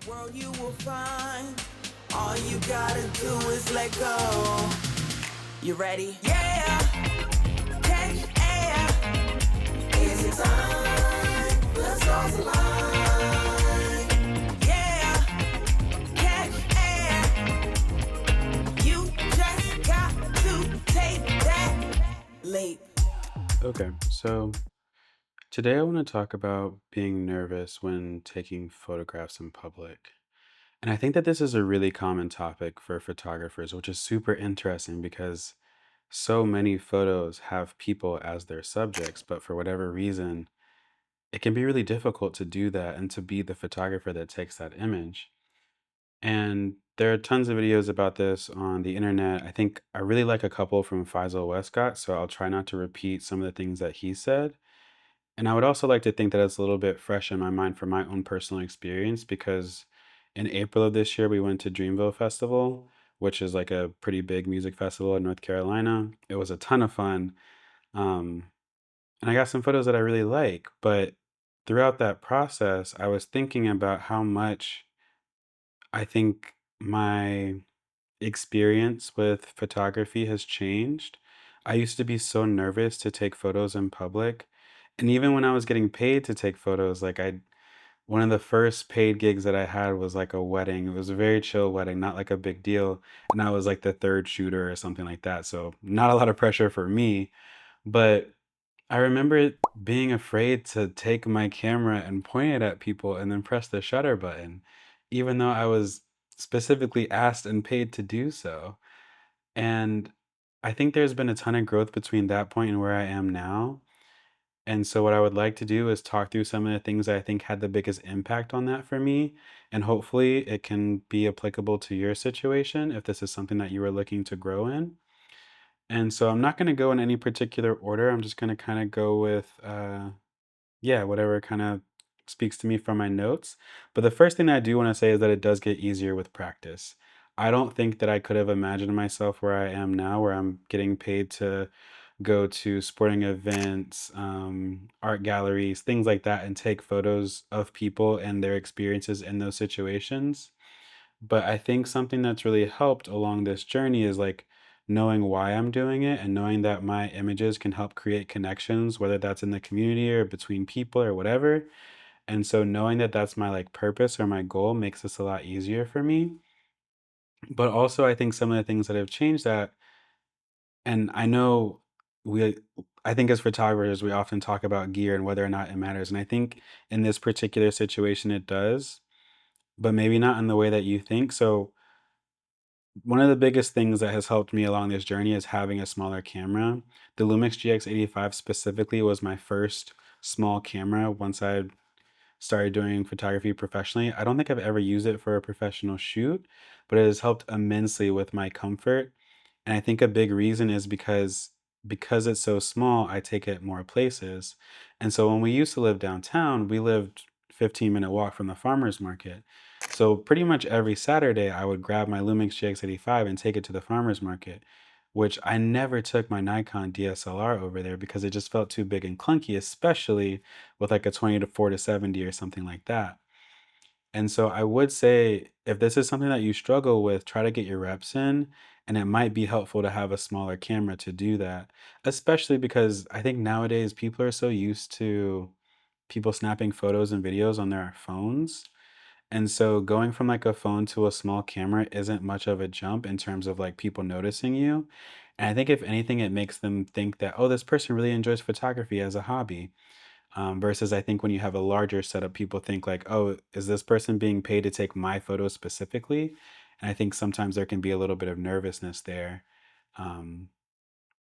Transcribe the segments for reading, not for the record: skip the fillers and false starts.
world you will find. All you gotta do is let go. You ready? Yeah, catch air. Is it time? Let's cross the line. Yeah, catch air. You just got to take that leap. Okay, so today I want to talk about being nervous when taking photographs in public. And I think that this is a really common topic for photographers, which is super interesting because so many photos have people as their subjects, but for whatever reason, it can be really difficult to do that and to be the photographer that takes that image. And there are tons of videos about this on the internet. I think I really like a couple from Faisal Westcott, so I'll try not to repeat some of the things that he said. And I would also like to think that it's a little bit fresh in my mind from my own personal experience because in April of this year, we went to Dreamville Festival, which is like a pretty big music festival in North Carolina. It was a ton of fun. Um, and I got some photos that I really like. But throughout that process, I was thinking about how much I think my experience with photography has changed. I used to be so nervous to take photos in public. And even when I was getting paid to take photos, one of the first paid gigs that I had was like a wedding. It was a very chill wedding, not like a big deal. And I was like the third shooter or something like that. So not a lot of pressure for me. But I remember being afraid to take my camera and point it at people and then press the shutter button, even though I was specifically asked and paid to do so. And I think there's been a ton of growth between that point and where I am now. And so, what I would like to do is talk through some of the things that I think had the biggest impact on that for me. And hopefully, it can be applicable to your situation if this is something that you are looking to grow in. And so, I'm not going to go in any particular order. I'm just going to kind of go with yeah, whatever kind of speaks to me from my notes. But the first thing I do want to say is that it does get easier with practice. I don't think that I could have imagined myself where I am now, where I'm getting paid to go to sporting events, art galleries, things like that, and take photos of people and their experiences in those situations. But I think something that's really helped along this journey is like knowing why I'm doing it and knowing that my images can help create connections, whether that's in the community or between people or whatever. And so knowing that that's my like purpose or my goal makes this a lot easier for me. But also, I think some of the things that have changed that, and I know we, I think as photographers, we often talk about gear and whether or not it matters. And I think in this particular situation, it does, but maybe not in the way that you think. So, one of the biggest things that has helped me along this journey is having a smaller camera. The Lumix GX85 specifically was my first small camera once I started doing photography professionally. I don't think I've ever used it for a professional shoot, but it has helped immensely with my comfort. And I think a big reason is because it's so small, I take it more places. And so when we used to live downtown, we lived 15-minute walk from the farmers market. So pretty much every Saturday, I would grab my Lumix GX85 and take it to the farmers market, which I never took my Nikon DSLR over there because it just felt too big and clunky, especially with like a 20 to 4 to 70 or something like that. And so I would say if this is something that you struggle with, try to get your reps in. And it might be helpful to have a smaller camera to do that, especially because I think nowadays people are so used to people snapping photos and videos on their phones. And so going from like a phone to a small camera isn't much of a jump in terms of like people noticing you. And I think if anything, it makes them think that, oh, this person really enjoys photography as a hobby. Versus, I think when you have a larger setup, people think like, "Oh, is this person being paid to take my photos specifically?" And I think sometimes there can be a little bit of nervousness there, um,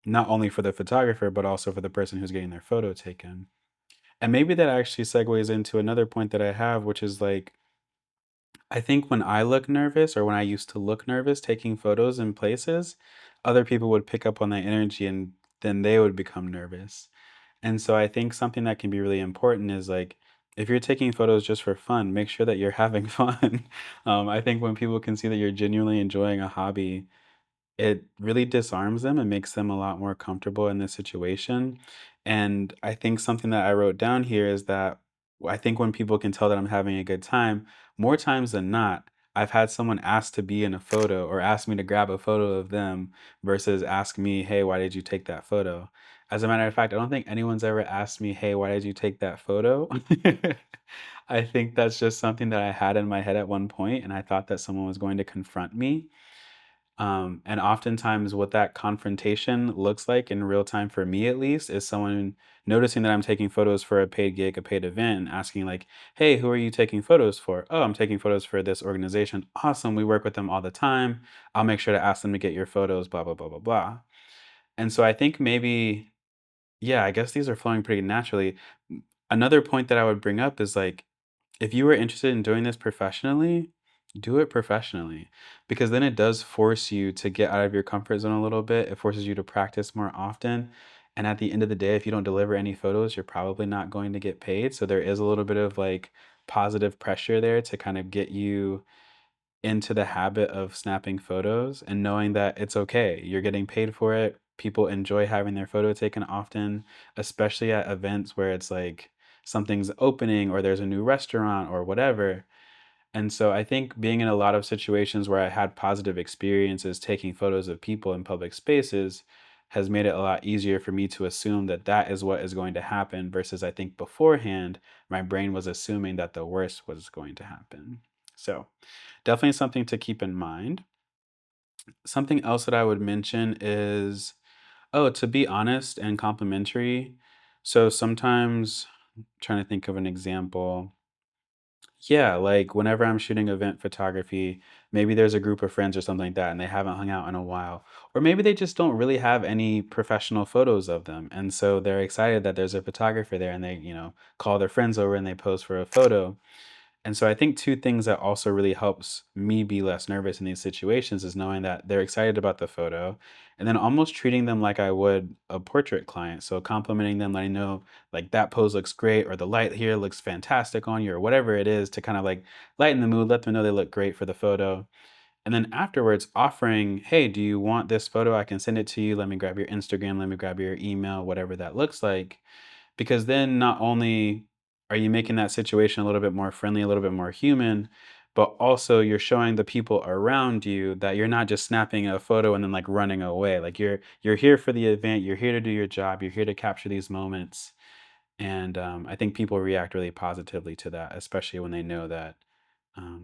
not only for the photographer but also for the person who's getting their photo taken. And maybe that actually segues into another point that I have, which is like, I think when I look nervous or when I used to look nervous taking photos in places, other people would pick up on that energy and then they would become nervous. And so I think something that can be really important is like if you're taking photos just for fun, make sure that you're having fun. I think when people can see that you're genuinely enjoying a hobby, it really disarms them and makes them a lot more comfortable in this situation. And I think something that I wrote down here is that I think when people can tell that I'm having a good time, more times than not, I've had someone ask to be in a photo or ask me to grab a photo of them versus ask me, "Hey, why did you take that photo?" As a matter of fact, I don't think anyone's ever asked me, "Hey, why did you take that photo?" I think that's just something that I had in my head at one point, and I thought that someone was going to confront me. And oftentimes, what that confrontation looks like in real time, for me at least, is someone noticing that I'm taking photos for a paid gig, a paid event, and asking, like, "Hey, who are you taking photos for?" "Oh, I'm taking photos for this organization." "Awesome. We work with them all the time. I'll make sure to ask them to get your photos, blah, blah, blah, blah, blah." And so I think maybe, yeah, I guess these are flowing pretty naturally. Another point that I would bring up is like, if you were interested in doing this professionally, do it professionally, because then it does force you to get out of your comfort zone a little bit. It forces you to practice more often. And at the end of the day, if you don't deliver any photos, you're probably not going to get paid. So there is a little bit of like positive pressure there to kind of get you into the habit of snapping photos and knowing that it's okay. You're getting paid for it. People enjoy having their photo taken often, especially at events where it's like something's opening or there's a new restaurant or whatever. And so I think being in a lot of situations where I had positive experiences taking photos of people in public spaces has made it a lot easier for me to assume that that is what is going to happen versus I think beforehand my brain was assuming that the worst was going to happen. So, definitely something to keep in mind. Something else that I would mention is, oh, to be honest and complimentary. So sometimes, trying to think of an example. Yeah, like whenever I'm shooting event photography, maybe there's a group of friends or something like that, and they haven't hung out in a while. Or maybe they just don't really have any professional photos of them. And so they're excited that there's a photographer there and they, call their friends over and they pose for a photo. And so I think two things that also really helps me be less nervous in these situations is knowing that they're excited about the photo and then almost treating them like I would a portrait client. So complimenting them, letting know like that pose looks great or the light here looks fantastic on you or whatever it is to kind of like lighten the mood, let them know they look great for the photo. And then afterwards offering, "Hey, do you want this photo? I can send it to you. Let me grab your Instagram, let me grab your email, whatever that looks like." Because then not only are you making that situation a little bit more friendly, a little bit more human, but also you're showing the people around you that you're not just snapping a photo and then like running away. Like you're here for the event, you're here to do your job, you're here to capture these moments. And I think people react really positively to that, especially when they know that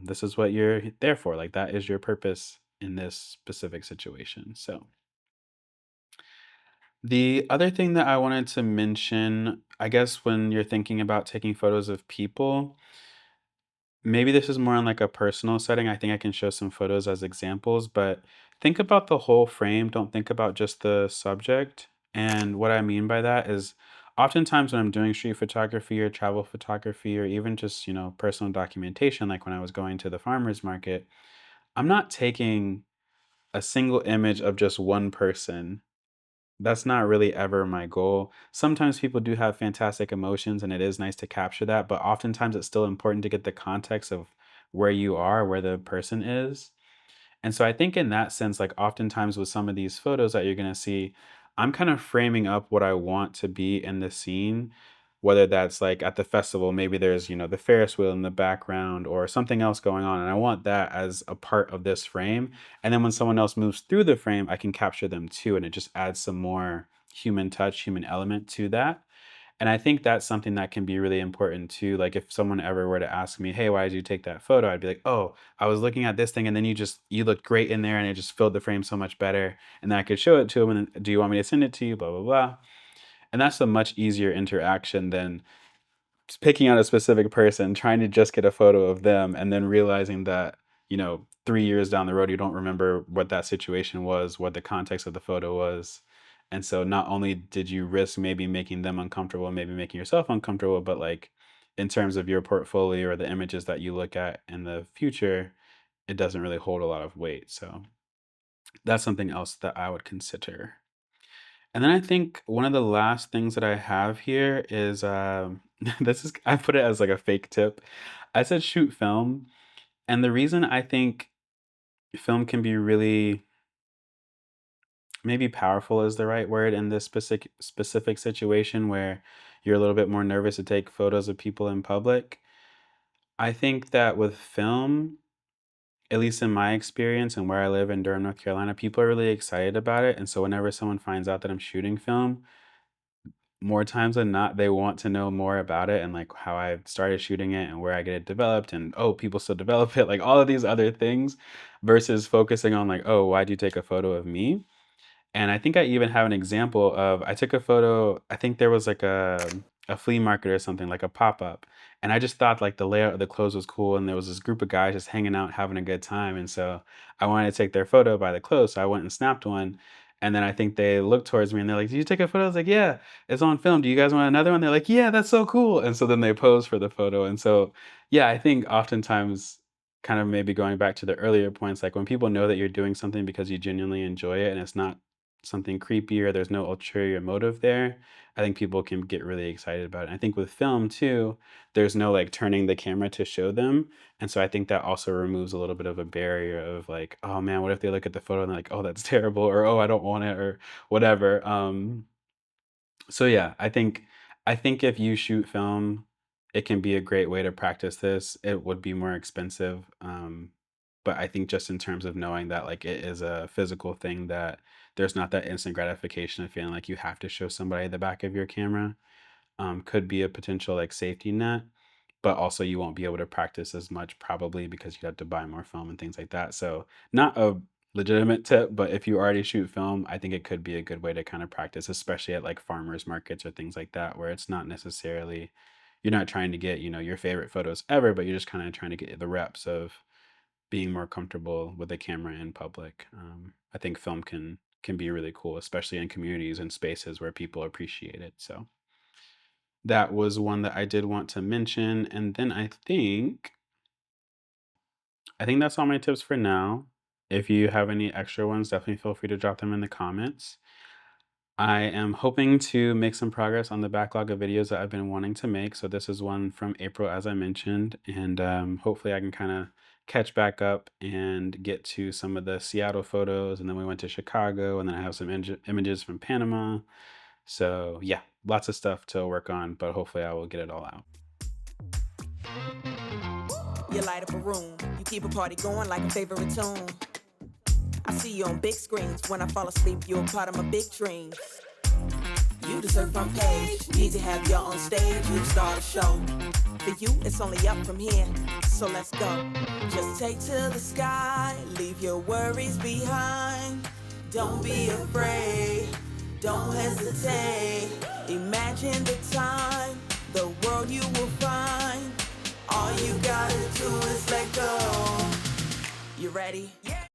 this is what you're there for. Like that is your purpose in this specific situation. So the other thing that I wanted to mention, I guess when you're thinking about taking photos of people, maybe this is more in like a personal setting. I think I can show some photos as examples, but think about the whole frame. Don't think about just the subject. And what I mean by that is oftentimes when I'm doing street photography or travel photography or even just, personal documentation, like when I was going to the farmer's market, I'm not taking a single image of just one person. That's not really ever my goal. Sometimes people do have fantastic emotions, and it is nice to capture that, but oftentimes it's still important to get the context of where you are, where the person is. And so I think in that sense, like oftentimes with some of these photos that you're going to see, I'm kind of framing up what I want to be in the scene, whether that's like at the festival, maybe there's, the Ferris wheel in the background or something else going on. And I want that as a part of this frame. And then when someone else moves through the frame, I can capture them too. And it just adds some more human touch, human element to that. And I think that's something that can be really important too. Like if someone ever were to ask me, "Hey, why did you take that photo?" I'd be like, "Oh, I was looking at this thing and then you looked great in there and it just filled the frame so much better." And then I could show it to them and then, "Do you want me to send it to you?" Blah blah blah. And that's a much easier interaction than picking out a specific person, trying to just get a photo of them, and then realizing that, 3 years down the road, you don't remember what that situation was, what the context of the photo was. And so not only did you risk maybe making them uncomfortable, maybe making yourself uncomfortable, but like in terms of your portfolio or the images that you look at in the future, it doesn't really hold a lot of weight. So that's something else that I would consider. And then I think one of the last things that I have here is this is I put it as like a fake tip. I said shoot film, and the reason I think film can be really maybe powerful is the right word in this specific situation where you're a little bit more nervous to take photos of people in public. I think that with film, at least in my experience and where I live in Durham, North Carolina, people are really excited about it. And so whenever someone finds out that I'm shooting film, more times than not, they want to know more about it and like how I started shooting it and where I get it developed and oh, people still develop it, like all of these other things versus focusing on like, oh, why'd you take a photo of me? And I think I even have an example of I took a photo, I think there was like a flea market or something, like a pop-up. And I just thought like the layout of the clothes was cool and there was this group of guys just hanging out having a good time. And so I wanted to take their photo by the clothes. So I went and snapped one. And then I think they looked towards me and they're like, "Did you take a photo?" I was like, "Yeah, it's on film. Do you guys want another one?" They're like, "Yeah, that's so cool." And so then they posed for the photo. And so yeah, I think oftentimes kind of maybe going back to the earlier points, like when people know that you're doing something because you genuinely enjoy it and it's not something creepy or there's no ulterior motive there, I think people can get really excited about it. I think with film too, there's no like turning the camera to show them. And so I think that also removes a little bit of a barrier of like, oh man, what if they look at the photo and they're like, oh, that's terrible, or oh, I don't want it, or whatever. So yeah, I think if you shoot film, it can be a great way to practice this. It would be more expensive, but I think just in terms of knowing that like it is a physical thing that there's not that instant gratification of feeling like you have to show somebody the back of your camera, could be a potential like safety net, but also you won't be able to practice as much probably because you have to buy more film and things like that. So not a legitimate tip, but if you already shoot film, I think it could be a good way to kind of practice, especially at like farmers markets or things like that, where it's not necessarily you're not trying to get, your favorite photos ever, but you're just kind of trying to get the reps of being more comfortable with the camera in public. I think film can be really cool, especially in communities and spaces where people appreciate it. So that was one that I did want to mention. And then I think that's all my tips for now. If you have any extra ones, definitely feel free to drop them in the comments. I am hoping to make some progress on the backlog of videos that I've been wanting to make. So this is one from April, as I mentioned, and hopefully I can kind of catch back up and get to some of the Seattle photos. And then we went to Chicago, and then I have some images from Panama. So yeah, lots of stuff to work on, but hopefully I will get it all out. You light up a room, you keep a party going like a favorite tune. I see you on big screens. When I fall asleep, you're a part of my big dreams. You deserve front page. Need to have you on stage. You start a show. For you, it's only up from here. So let's go. Just take to the sky. Leave your worries behind. Don't be afraid. Don't hesitate. Imagine the time, the world you will find. All you gotta do is let go. You ready? Yeah.